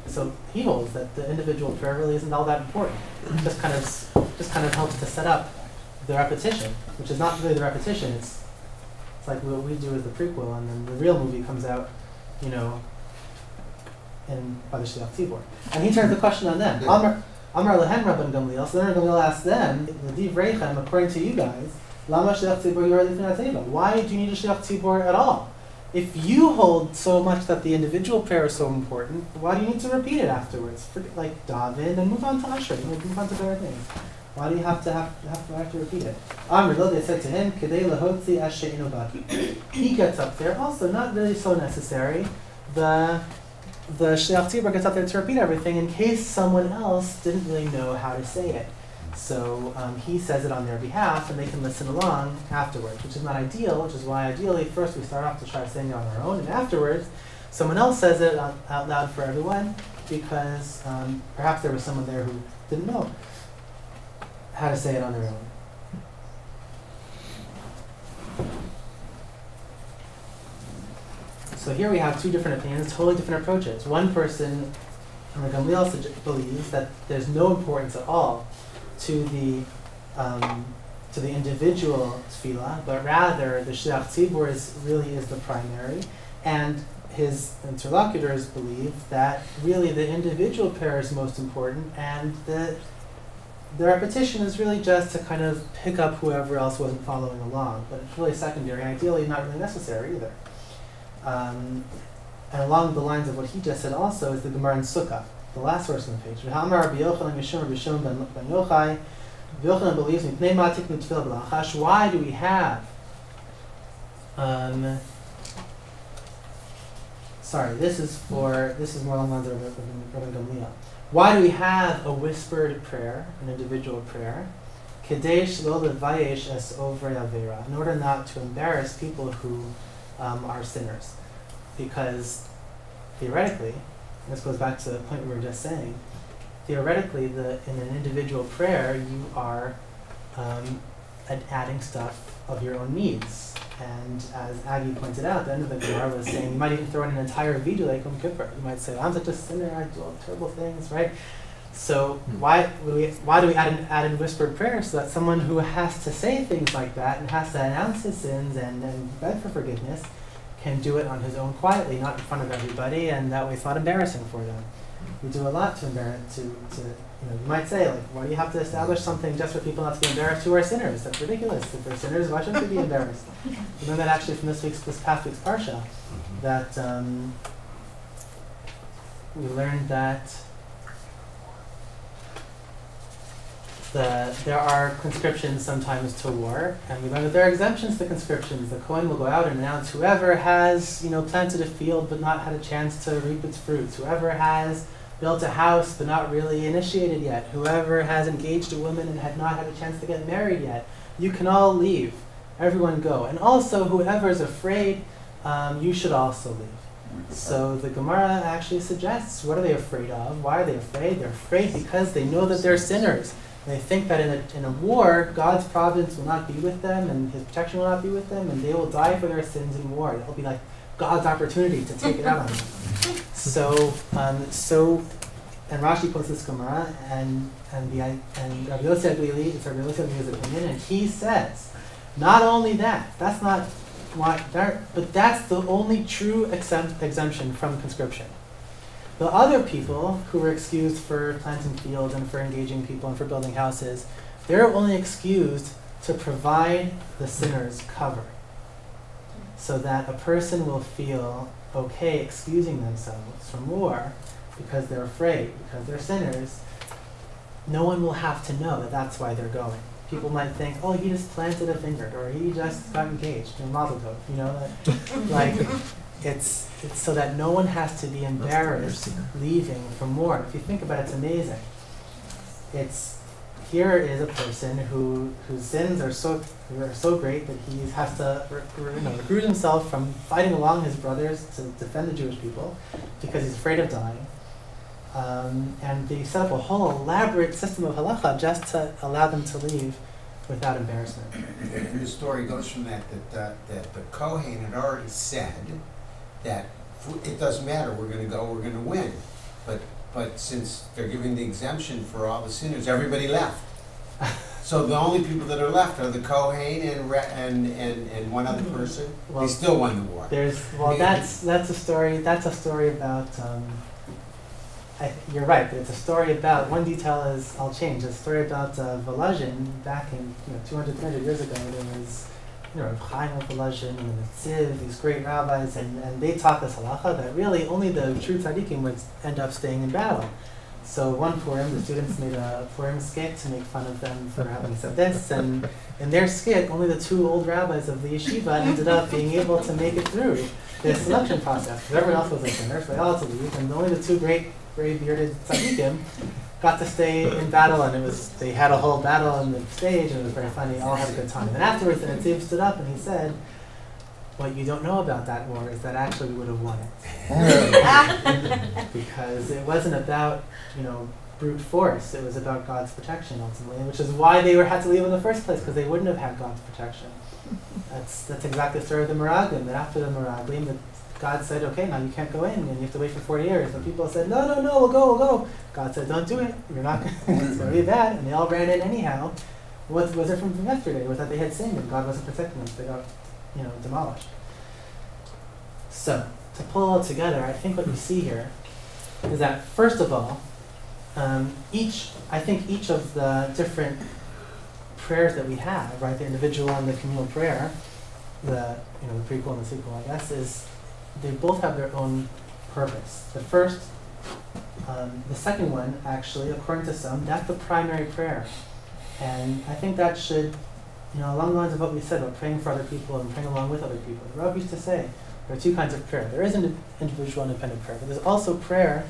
so he holds that the individual prayer really isn't all that important. It just kind of helps to set up the repetition, which is not really the repetition. It's like what we do as the prequel, and then the real movie comes out, by the shliach tzibur. And he turns the question on them. Amar lehem Rabban Gamliel. So then Rabban Gamliel asks them, L'div reichem, according to you guys, lama shliach tzibur yor lifnei hateva? Why do you need a shliach tzibur at all? If you hold so much that the individual prayer is so important, why do you need to repeat it afterwards? Like daven and move on to usher, move on to better things. Why do you have to repeat it? Amr, they said to him, Kedei lahotzi as she'eino baki. He gets up there, also not really so necessary. The shliach tzibur gets up there to repeat everything in case someone else didn't really know how to say it. So he says it on their behalf, and they can listen along afterwards, which is not ideal, which is why ideally first we start off to try saying it on our own, and afterwards someone else says it out loud for everyone, because perhaps there was someone there who didn't know how to say it on their own. So here we have two different opinions, totally different approaches. One person, like Gamliel, believes that there's no importance at all to the individual tefillah, but rather the shliach tzibur really is the primary. And his interlocutors believe that really the individual prayer is most important, and the repetition is really just to kind of pick up whoever else wasn't following along, but it's really secondary and ideally not really necessary either. And along the lines of what he just said also is the Gemara in Sukkah, the last verse on the page. Why do we have this is more along the lines of Rabbi Gamliel. Why do we have a whispered prayer, an individual prayer? In order not to embarrass people who are sinners. Because theoretically, and this goes back to the point we were just saying, theoretically, in an individual prayer, you are adding stuff of your own needs. And as Aggie pointed out, the end of the Gemara was saying, you might even throw in an entire video like Yom Kippur. You might say, I'm such a sinner, I do all terrible things, right? So why do we add in whispered prayer? So that someone who has to say things like that and has to announce his sins and beg for forgiveness can do it on his own quietly, not in front of everybody, and that way it's not embarrassing for them. We do a lot to embarrass, you might say, like, why do you have to establish something just for people not to be embarrassed who are sinners? That's ridiculous. If they're sinners, why shouldn't they be embarrassed? We learned that actually from this past week's Parsha, that we learned that there are conscriptions sometimes to war, and we learned that there are exemptions to conscriptions. The Kohen will go out and announce whoever has, planted a field but not had a chance to reap its fruits, whoever has built a house but not really initiated yet, whoever has engaged a woman and had not had a chance to get married yet. You can all leave. Everyone go. And also, whoever is afraid, you should also leave. So the Gemara actually suggests, what are they afraid of? Why are they afraid? They're afraid because they know that they're sinners. They think that in a war, God's providence will not be with them, and His protection will not be with them, and they will die for their sins in war. It'll be like God's opportunity to take it out on them. So and Rashi quotes this Gemara, and Rabbi Yossi Aglili, it's Rabbi Yossi Aglili's opinion, and he says, not only that, that's not why, but that's the only true exemption from conscription. The other people who were excused for planting fields and for engaging people and for building houses, they're only excused to provide the sinners cover, so that a person will feel okay excusing themselves from war because they're afraid, because they're sinners. No one will have to know that that's why they're going. People might think, oh, he just planted a vineyard, or he just got engaged in Mazel Tov, like it's so that no one has to be embarrassed leaving from war. If you think about it, it's amazing. Here is a person whose sins are so great that he has to recruit himself from fighting along his brothers to defend the Jewish people because he's afraid of dying. And they set up a whole elaborate system of halacha just to allow them to leave without embarrassment. And the story goes from that the Kohen had already said that it doesn't matter, we're going to go, we're going to win. But since they're giving the exemption for all the sinners, everybody left. So the only people that are left are the Kohen and one other person. Well, they still won the war. That's a story. That's a story about. You're right. It's a story about. One detail is I'll change. It's a story about Volozhin back in 200, 300 years ago. There was Chaim Volozhin and the Tziv, these great rabbis, and they taught us halacha that really only the true tzaddikim would end up staying in battle. So one Purim, the students made a Purim skit to make fun of them for having said this, and in their skit, only the two old rabbis of the yeshiva ended up being able to make it through this selection process, because everyone else was a sinner, so they all had to leave, and only the two great gray-bearded tzaddikim got to stay in battle, and they had a whole battle on the stage, and it was very funny. They all had a good time. And afterwards, the Netziv stood up and he said, "What you don't know about that war is that actually we would have won it, because it wasn't about brute force. It was about God's protection ultimately, which is why they had to leave in the first place, because they wouldn't have had God's protection. That's exactly the story of the Meraglim. That after the Meraglim, God said, okay, now you can't go in, and you have to wait for 40 years. And people said, no, we'll go. God said, don't do it. You're not. It's going to be bad. And they all ran in anyhow. What was it from yesterday? Was that they had sinned and God wasn't protecting them, so they got, demolished. So to pull it all together, I think what you see here is that, first of all, each of the different prayers that we have, right, the individual and the communal prayer, the prequel and the sequel, I guess, is they both have their own purpose. The second one, actually, according to some, that's the primary prayer. And I think that should, along the lines of what we said about praying for other people and praying along with other people. The Rav used to say there are two kinds of prayer. There is an individual independent prayer, but there's also prayer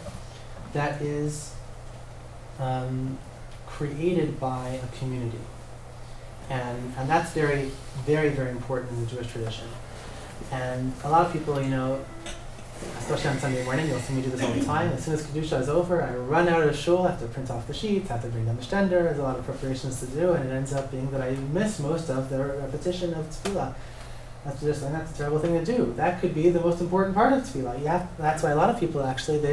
that is created by a community. And that's very, very, very important in the Jewish tradition. And a lot of people, especially on Sunday morning, you'll see me do this all the time. As soon as Kedusha is over, I run out of the shul, I have to print off the sheets, I have to bring down the stender, there's a lot of preparations to do, and it ends up being that I miss most of the repetition of tefillah. That's a terrible thing to do. That could be the most important part of tefillah. That's why a lot of people actually, they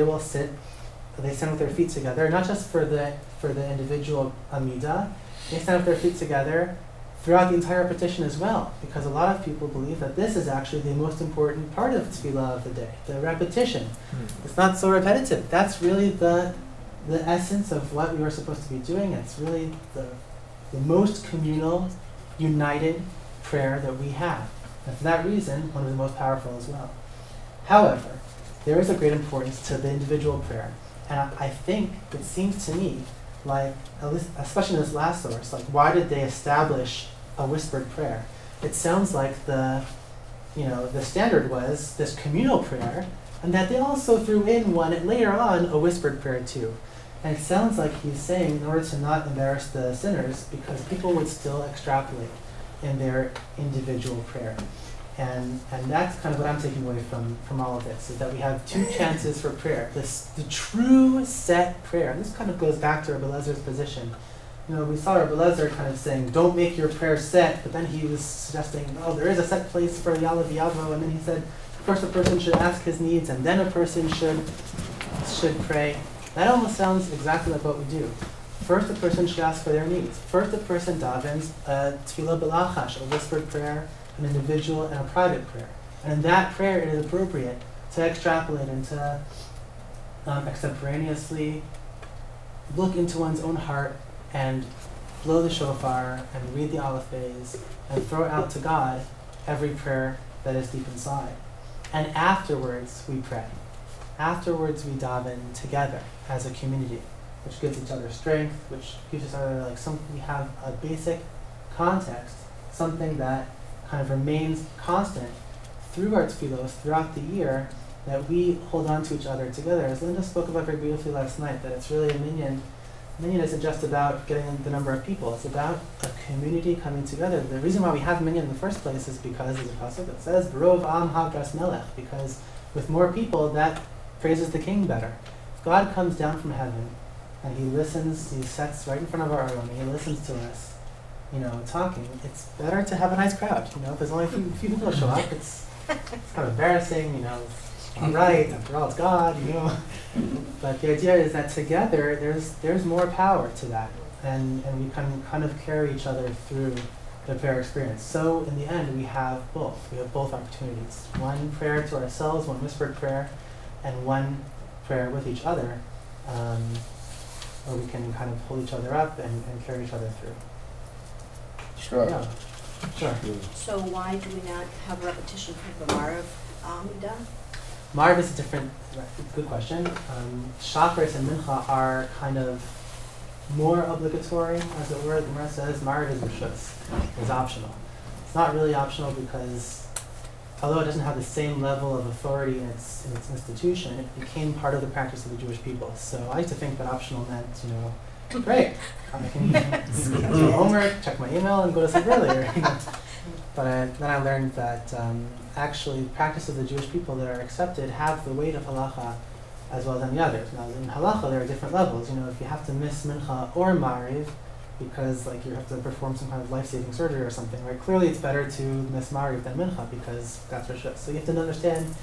stand with their feet together, not just for the individual Amidah, they stand with their feet together throughout the entire petition as well, because a lot of people believe that this is actually the most important part of tefillah of the day, the repetition. It's not so repetitive. That's really the essence of what we are supposed to be doing. It's really the most communal, united prayer that we have. And for that reason, one of the most powerful as well. However, there is a great importance to the individual prayer. And I think, it seems to me, like, especially in this last source, like, why did they establish a whispered prayer? It sounds like the standard was this communal prayer, and that they also threw in later on a whispered prayer too. And it sounds like he's saying, in order to not embarrass the sinners, because people would still extrapolate in their individual prayer. And that's kind of what I'm taking away from all of this, is that we have two chances for prayer. The true set prayer. And this kind of goes back to Rabbi Elazar's position. We saw Rabbi Elazar kind of saying, don't make your prayer set, but then he was suggesting, there is a set place for Yalav Yavo, and then he said, first a person should ask his needs, and then a person should pray. That almost sounds exactly like what we do. First a person should ask for their needs. First a person davens a tefillah b'lachash, a whispered prayer, an individual and a private prayer. And in that prayer, it is appropriate to extrapolate and to extemporaneously look into one's own heart and blow the shofar and read the Aleph Beis and throw out to God every prayer that is deep inside. And afterwards, we pray. Afterwards, we daven together as a community, which gives each other strength, which gives each other we have a basic context, something that kind of remains constant through our tefillos throughout the year, that we hold on to each other together. As Linda spoke about very beautifully last night, that it's really a minyan. Minyan isn't just about getting the number of people, it's about a community coming together. The reason why we have minyan in the first place is because there's a pasuk that says, B'rov am havras melech, because with more people, that praises the king better. If God comes down from heaven, and he listens, he sits right in front of our room, and he listens to us, talking, it's better to have a nice crowd. If there's only a few people show up, it's kind of embarrassing, it's not right, after all it's God, But the idea is that together there's more power to that, and we can kind of carry each other through the prayer experience. So in the end, we have both. We have both opportunities. One prayer to ourselves, one whispered prayer, and one prayer with each other, where we can kind of hold each other up and carry each other through. Sure. Yeah. Sure. So why do we not have a repetition for the Marav Amidah? Marav is a different, good question. Shacharis and Mincha are kind of more obligatory, as it were. The Gemara says Marav is rishus, is optional. It's not really optional because, although it doesn't have the same level of authority in its institution, it became part of the practice of the Jewish people. So I used to think that optional meant, great, I can do homework, check my email, and go to sleep earlier. But then I learned that actually practice of the Jewish people that are accepted have the weight of halacha as well as any others. Now in halacha there are different levels. If you have to miss mincha or mariv because you have to perform some kind of life-saving surgery or something, right? Clearly it's better to miss mariv than mincha because that's rishus. So you have to understand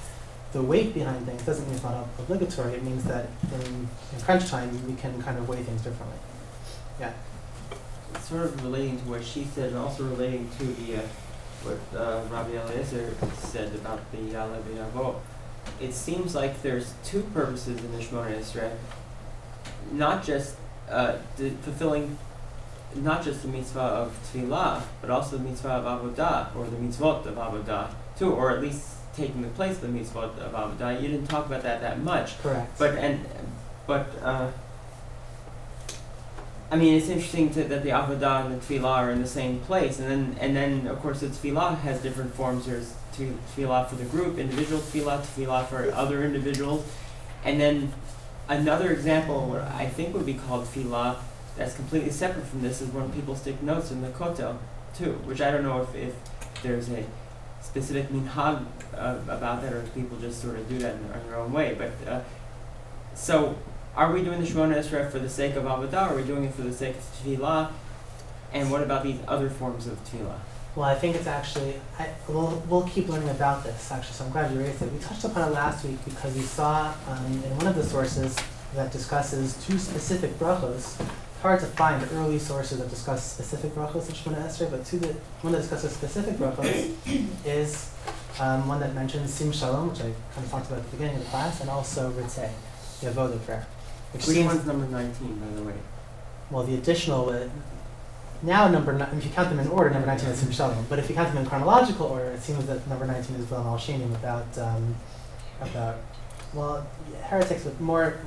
the weight behind things. It doesn't mean it's not obligatory. It means that in crunch time we can kind of weigh things differently. Yeah. Sort of relating to what she said, and also relating to what Rabbi Eliezer said about the Yalav Yavo. it seems like there's two purposes in the Shemona Esrei, not just fulfilling not just the mitzvah of tefillah, but also the mitzvah of avodah, or the mitzvot of avodah, too, or at least taking the place of the mitzvot of avodah. You didn't talk about that much. Correct. But I mean, it's interesting that the avodah and the tefillah are in the same place, and then of course the tefillah has different forms. There's tefillah for the group, individual tefillah for other individuals, and then another example where I think would be called tefillah that's completely separate from this is when people stick notes in the kotel too, which I don't know if there's a specific minhag about that, or if people just sort of do that in their own way. But so, are we doing the Shemona Esrei for the sake of avodah, or are we doing it for the sake of tefillah? And what about these other forms of tefillah? Well, I think it's actually, we'll keep learning about this, actually, so I'm glad you raised it. We touched upon it last week because we saw in one of the sources that discusses two specific brachos. Hard to find early sources that discuss specific brachos in Shemona Esrei, but one that discusses specific brachos is one that mentions Sim Shalom, which I kind of talked about at the beginning of the class, and also Ritzeh, the Avodah prayer. Which one's number 19, by the way? Well, the additional, now if you count them in order, number 19 is Sim Shalom, but if you count them in chronological order, it seems that number 19 is Vel Malshinim about, well, heretics, but more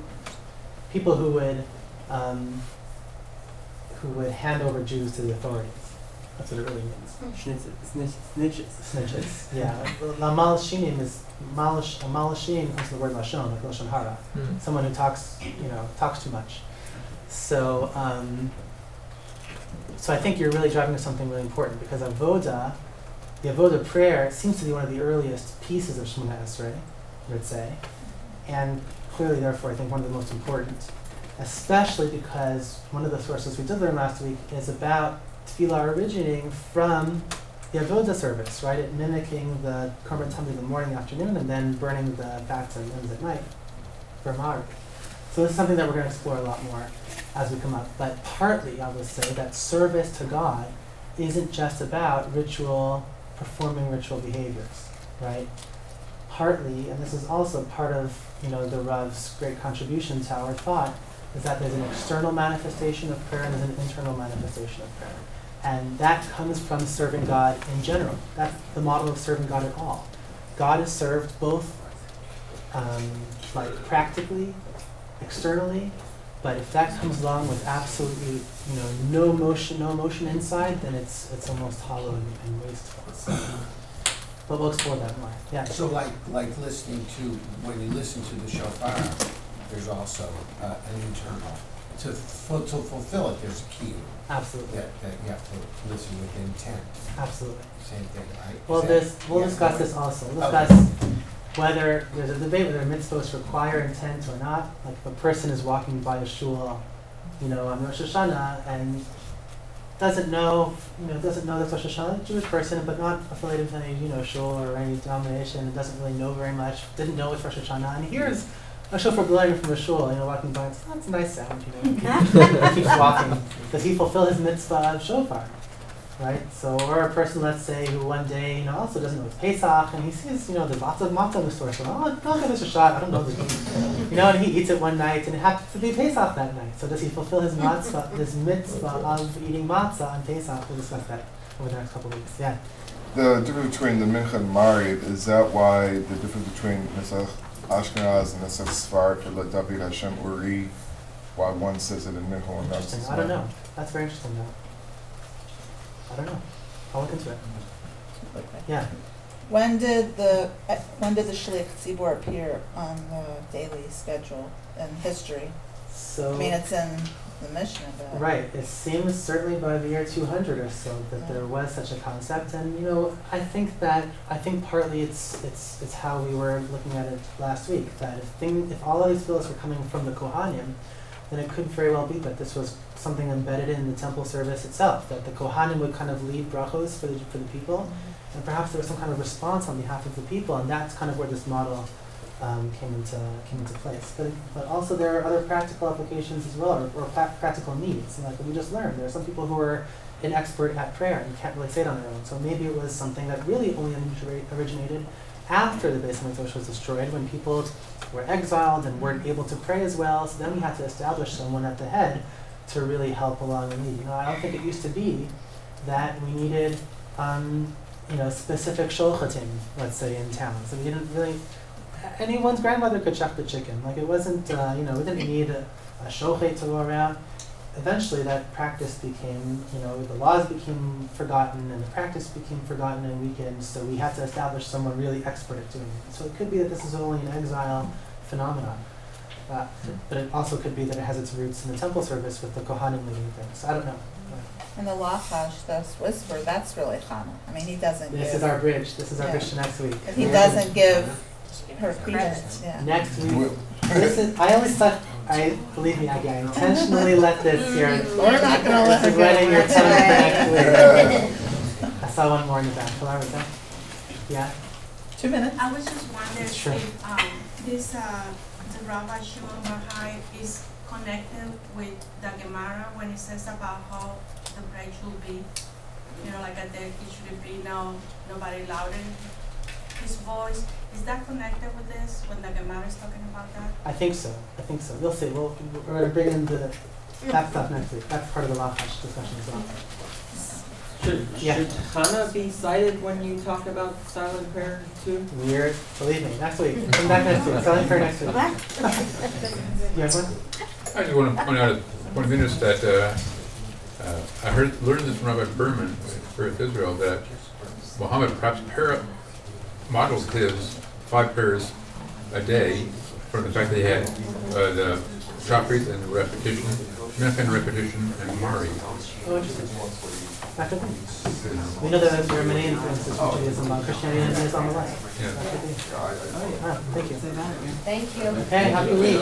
people who would hand over Jews to the authorities. That's what it really means. Snitches. Yeah. Malashim is malashim comes from the word lashon, like lashon hara. Someone who talks too much. So, so I think you're really driving to something really important, because the avodah prayer seems to be one of the earliest pieces of Shemona Esrei, Ritzeh, and clearly, therefore, I think one of the most important. Especially because one of the sources we did learn last week is about tefillah originating from the avodah service, right? It mimicking the korban tamid in the morning, afternoon, and then burning the fats and limbs at night for Mar. So this is something that we're going to explore a lot more as we come up. But partly, I would say that service to God isn't just about performing ritual behaviors, right? Partly, and this is also part of the Rav's great contribution to our thought, is that there's an external manifestation of prayer and there's an internal manifestation of prayer. And that comes from serving God in general. That's the model of serving God at all. God is served both practically, externally, but if that comes along with absolutely no motion inside, then it's almost hollow and wasteful. So, but we'll explore that more. Yeah. So like listening to, when you listen to the shofar, there's also an internal, to fulfill it, there's a key. Absolutely. That you have to listen with intent. Absolutely. Same thing, right? We'll discuss this also. We'll discuss whether there's a debate whether mitzvahs require intent or not. Like if a person is walking by a shul, on Rosh Hashanah and doesn't know that's Rosh Hashanah, a Jewish person, but not affiliated with any, shul or any denomination, and doesn't really know very much, didn't know it's Rosh Hashanah, and hears a shofar blowing from a shul, walking by, that's a nice sound, keeps walking. Does he fulfill his mitzvah of shofar? Right? So, or a person, let's say, who one day, also doesn't know it's Pesach, and he sees, there's lots of matzah in the store, so, I'll give this a shot, I don't know this. And he eats it one night, and it happens to be Pesach that night. So does he fulfill his mitzvah of eating matzah on Pesach? We'll discuss that over the next couple of weeks. Yeah? The difference between the Mincha and Mariv, is that why the difference between Nesach Ashkenaz and Nesach Sfard for Let David Hashem Uri, why one says it in Mincha and one says it? I don't know. That's very interesting, though. I don't know. I'll look into it. Yeah. When did the Shliach Tzibor appear on the daily schedule in history? So it's in the Mishnah. But right. It seems certainly by the year 200 or so that there was such a concept, and I think partly it's how we were looking at it last week. That if all of these fields were coming from the Kohanim, then it could very well be that this was something embedded in the temple service itself, that the Kohanim would kind of lead brachos for the people, and perhaps there was some kind of response on behalf of the people, and that's kind of where this model came into place. But also there are other practical applications as well, or practical needs. Like we just learned, there are some people who are an expert at prayer and can't really say it on their own. So maybe it was something that really only originated after the Beis Hamikdash was destroyed, when people were exiled and weren't able to pray as well. So then we had to establish someone at the head to really help along the need. I don't think it used to be that we needed, specific shulchatim, let's say, in town. So we didn't really. Anyone's grandmother could chuck the chicken. Like it wasn't, we didn't need a shochet to go around. Eventually that practice became, the laws became forgotten and the practice became forgotten and weakened, so we had to establish someone really expert at doing it. So it could be that this is only an exile phenomenon, but it also could be that it has its roots in the temple service with the Kohanim leading things. I don't know. And the lachash, the whisper, that's really Chana. I mean, he doesn't This give. is our bridge. This is our Yeah. bridge to next week. He doesn't give her credence, yeah. Next week. I always thought, believe me, I intentionally let this here. We're not gonna let her This is go writing your for tongue for today. next week. I saw one more in the back. Pilar, was that? Yeah? 2 minutes. I was just wondering Sure. if the Rabbi Shimon Bar Yochai is connected with the Gemara when it says about how the prayer should be. Like at the it should be nobody louder his voice. Is that connected with this when the Gemara is talking about that? I think so. We'll see. We're going to bring in that stuff next week. That's part of the Lachash discussion as well. Should Yeah. Chana be cited when you talk about silent prayer too? Weird. Believe me. Next week. Come back next week. Silent prayer next week. You have one? I just want to point out a point of interest that I learned this from Rabbi Berman with Earth Israel, that Muhammad perhaps modeled his 5 prayers a day from the fact that he had the shafrit and repetition, mincha and repetition, and mari. Oh, interesting. That could be. We know that there are many influences from Judaism on Christianity and Islam alike. Yeah. That could be. Oh, thank you. Thank you. Okay, happy week.